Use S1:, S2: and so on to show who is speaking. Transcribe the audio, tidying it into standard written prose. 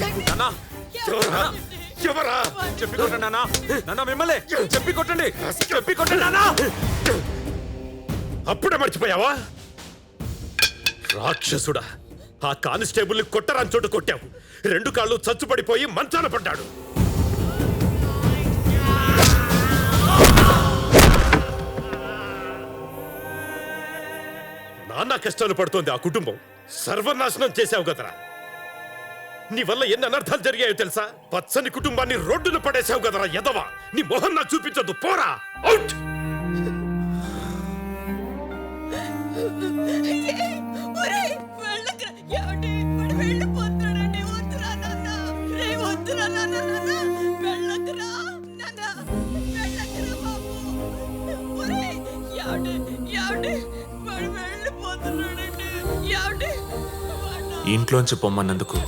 S1: నాన్న
S2: ఎవరా
S1: చెప్పి కొట్టండి నాన్న. నాన్న మిమ్మల్ని చెప్పి కొట్టండి నాన్న.
S2: అప్పుడే మర్చిపోయావా? రాక్షసుడా, ఆ కానిస్టేబుల్ ని కొట్టరాని చోటు కొట్టావు. 2 కాళ్ళు చచ్చుపడిపోయి మంచాన పడ్డాడు. నాన్న కష్టాలు పడుతోంది ఆ కుటుంబం. సర్వనాశనం చేశావు కదరా. నీ వల్ల ఎన్ని అనర్థాలు జరిగాయో తెలుసా? పచ్చని కుటుంబాన్ని రోడ్డున పడేశావు కదరా ఎదవా. నీ మొహం నాకు చూపించొద్దు, పోరా అవుట్.
S1: ఇంట్లోంచి పొమ్మన్నందుకు